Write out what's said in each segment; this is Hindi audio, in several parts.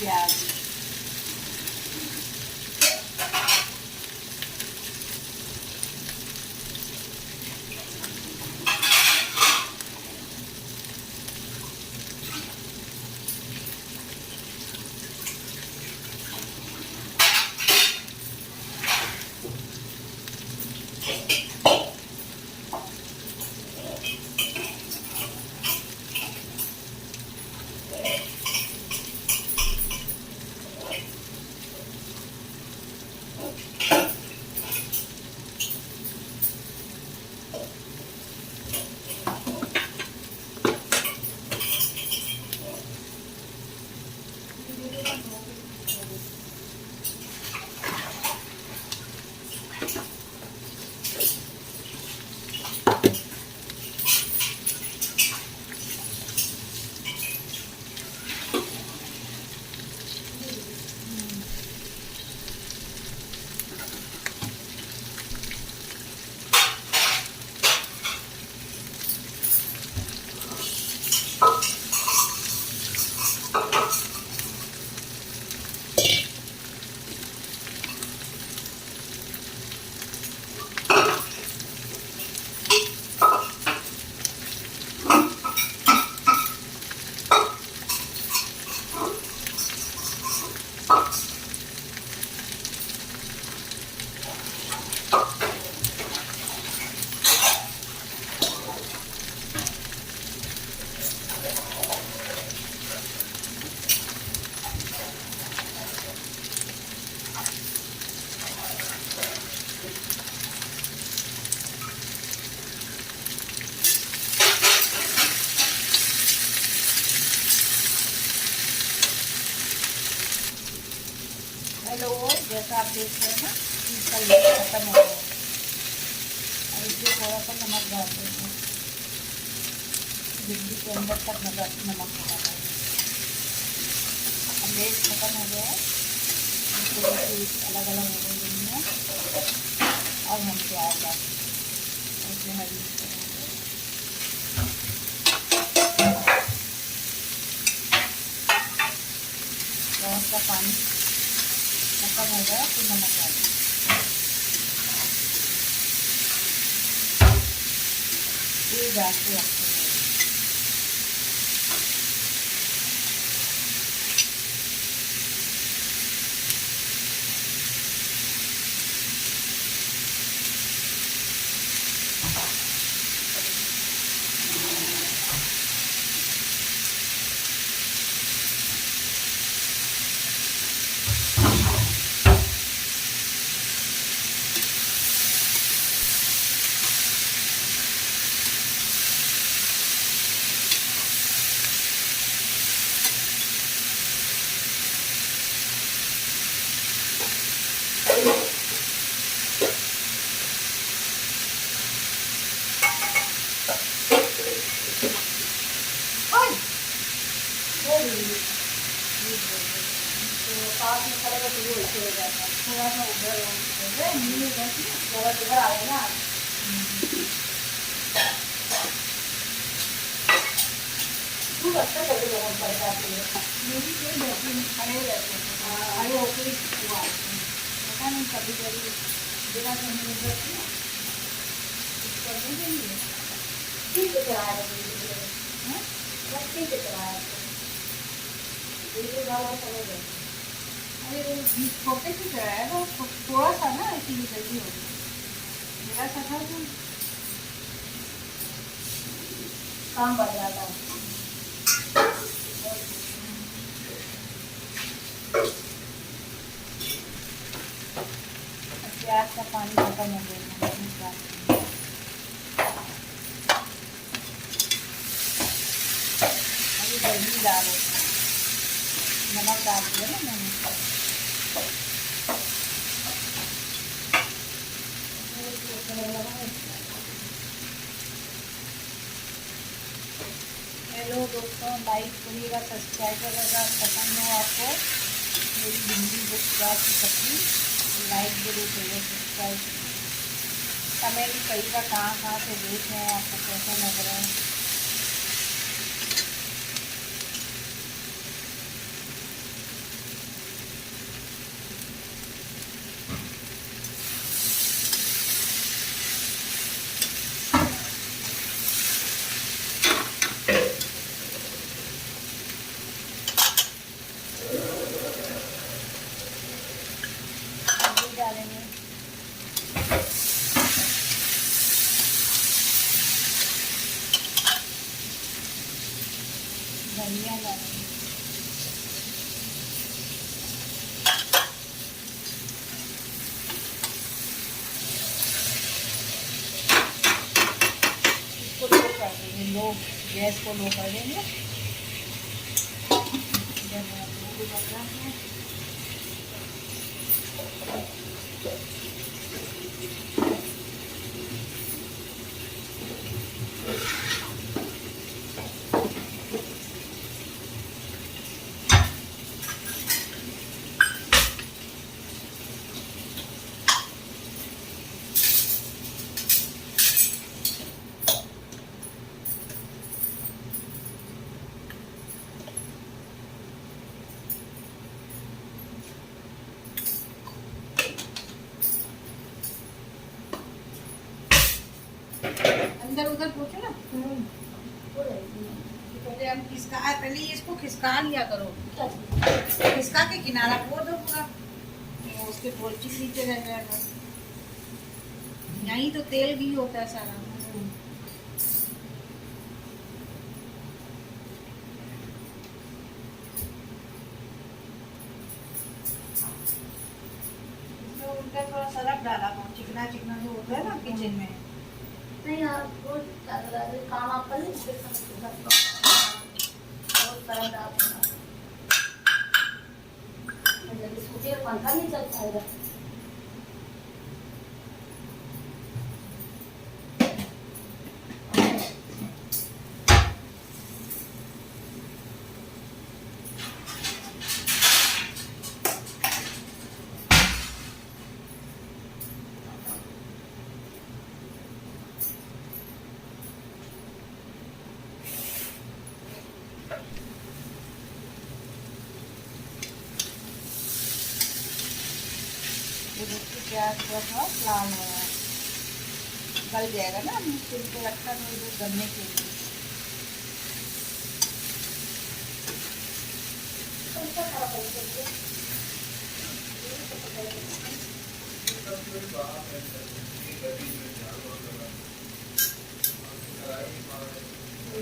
प्याज। हेलो, जैसा आप देख रहे हैं ना, इसका ये खत्म हो गया। अब इसमें थोड़ा सा नमक डाल देंगे, भिंडी के अंदर तक नमक लगा है। अब ये खत्म हो गया है, अलग अलग हो गई है। अब हम प्याज डालेंगे, उसमें हरी थोड़ा सा पानी खत्म हो गया, फिर नमक डालेंगे। ये डाल के रखते हैं। पास में खड़े तो वो ऐसे हो जाता है, थोड़ा सा उधर उधर आए ना। खूब अच्छा करके लोगों को परेशान मेरी कोई बैठी नहीं, खड़े रहते हैं, खड़े होकर ही हुआ पता नहीं कभी कभी बिना समझ में बैठी ना करने के लिए ठीक से चलाया ठीक से चलाया समझ गए। अरे छोटे से चढ़ाया था, थोड़ा सा ना, इसीलिए जल्दी हो गई। मेरा सा था तो काम बढ़ जाता है। प्याज का पानी खत्म हो गया, अभी दही डालो, नमक डाल दिया ना मैंने। हेलो दोस्तों, लाइक करिएगा, सब्सक्राइब करिएगा। पसंद हो आपको मेरी भिंडी प्याज की सब्जी, लाइक जरूर करिए, सब्सक्राइब कमेंट करिएगा कहाँ से देख रहे हैं, आपको कैसा लग रहा है। गैस को लो कर देंगे। अंदर उधर पूछो ना। पहले हम पहले इसको खिसका लिया करो, खिसका के किनारा पोड़ दो पूरा, तो उसके पोल्ची नीचे रह जाएगा। यहीं तो तेल भी होता है सारा। उनका थोड़ा सरफ डाला, चिकना चिकना जो होता है ना किचन में। नहीं यार, वो काम आप कर लीजिए, पंखा नहीं चल पाएगा। प्याज थोड़ा लाल हो रहा है, गल जाएगा ना। सिल पे रखा तो गलने के लिए।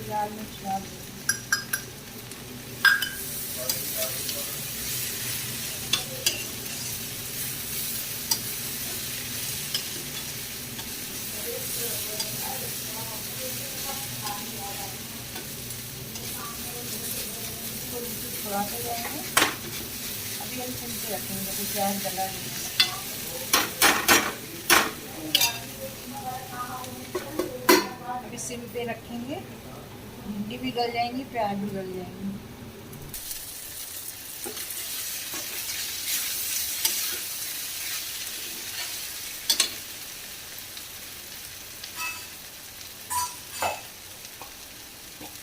लाल मिर्च डाल देंगे। थोड़ा सा जाएंगे, अभी हम सिम पे रखेंगे तो प्याज गला नहीं। अभी सिम पे रखेंगे, भिंडी भी गल जाएंगी, प्याज भी गल जाएंगी।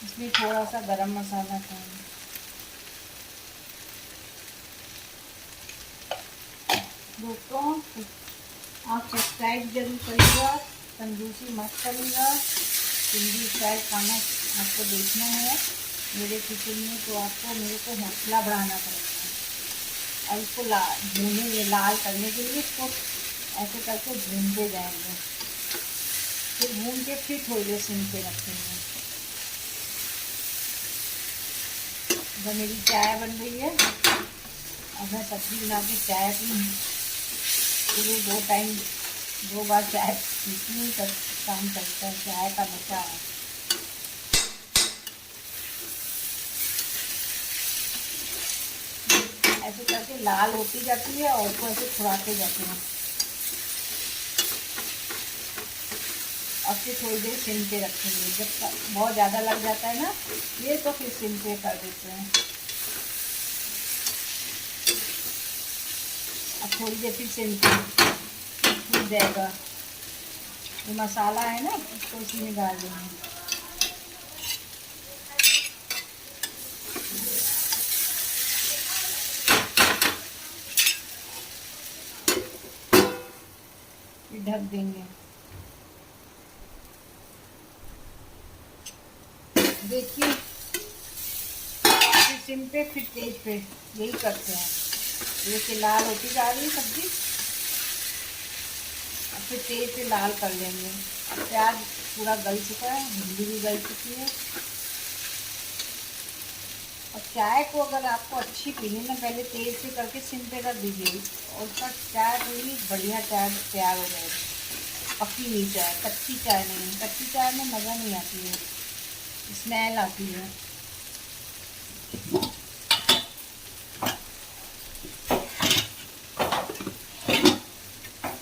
इसमें थोड़ा सा गरम मसाला खाएंगे। दोस्तों आप सब्सक्राइब जरूर करिएगा, कंजूसी मत करिएगा। हिंदी स्टाइल खाना आपको देखना है मेरे किचन में, तो आपको मेरे को हौसला बढ़ाना पड़ेगा। और इसको भूनेंगे, लाल करने के लिए इसको ऐसे करके भूनते जाएंगे। फिर भून के फिर थोड़ी देर सिम पे रखेंगे। जब मेरी चाय बन रही है, अब मैं सब्जी बना के चाय पी, सुबह 2 बार चाय पीती हूँ, तब काम करता है। चाय का नशा है। ऐसे करके लाल होती जाती है और उसको ऐसे छुड़ाते जाते हैं। अब फिर थोड़ी देर सिम पे रखेंगे। जब बहुत ज़्यादा लग जाता है ना ये, तो फिर सिम पे कर देते हैं। अब थोड़ी देर फिर सिम पे भून जाएगा। ये मसाला है ना, इसको इसी में डाल देंगे। फिर ढक देंगे। देखिए, फिर सिम पे फिर तेज पे, यही करते हैं। जैसे लाल होती जा रही है सब्जी, अब फिर तेज पे लाल कर लेंगे। प्याज पूरा गल चुका है, भिंडी भी गल चुकी है। और चाय को अगर आपको अच्छी पीनी ना, पहले तेज से करके सिम पे कर दीजिए, और उसका चाय पूरी बढ़िया चाय तैयार हो जाएगी। पकी हुई चाय, कच्ची चाय नहीं। कच्ची चाय में मज़ा नहीं आती है। स्मेल आती है।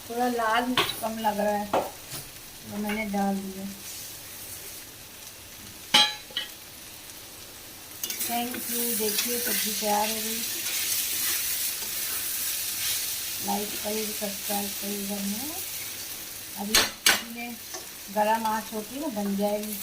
थोड़ा लाल कम लग रहा है तो मैंने डाल दिया। Thank you. देखिए सब्जी तैयार हो गई। लाइक करिए, सब्सक्राइब करिएगा। अभी इसमें गरम आंच होती है ना, बन जाएगी।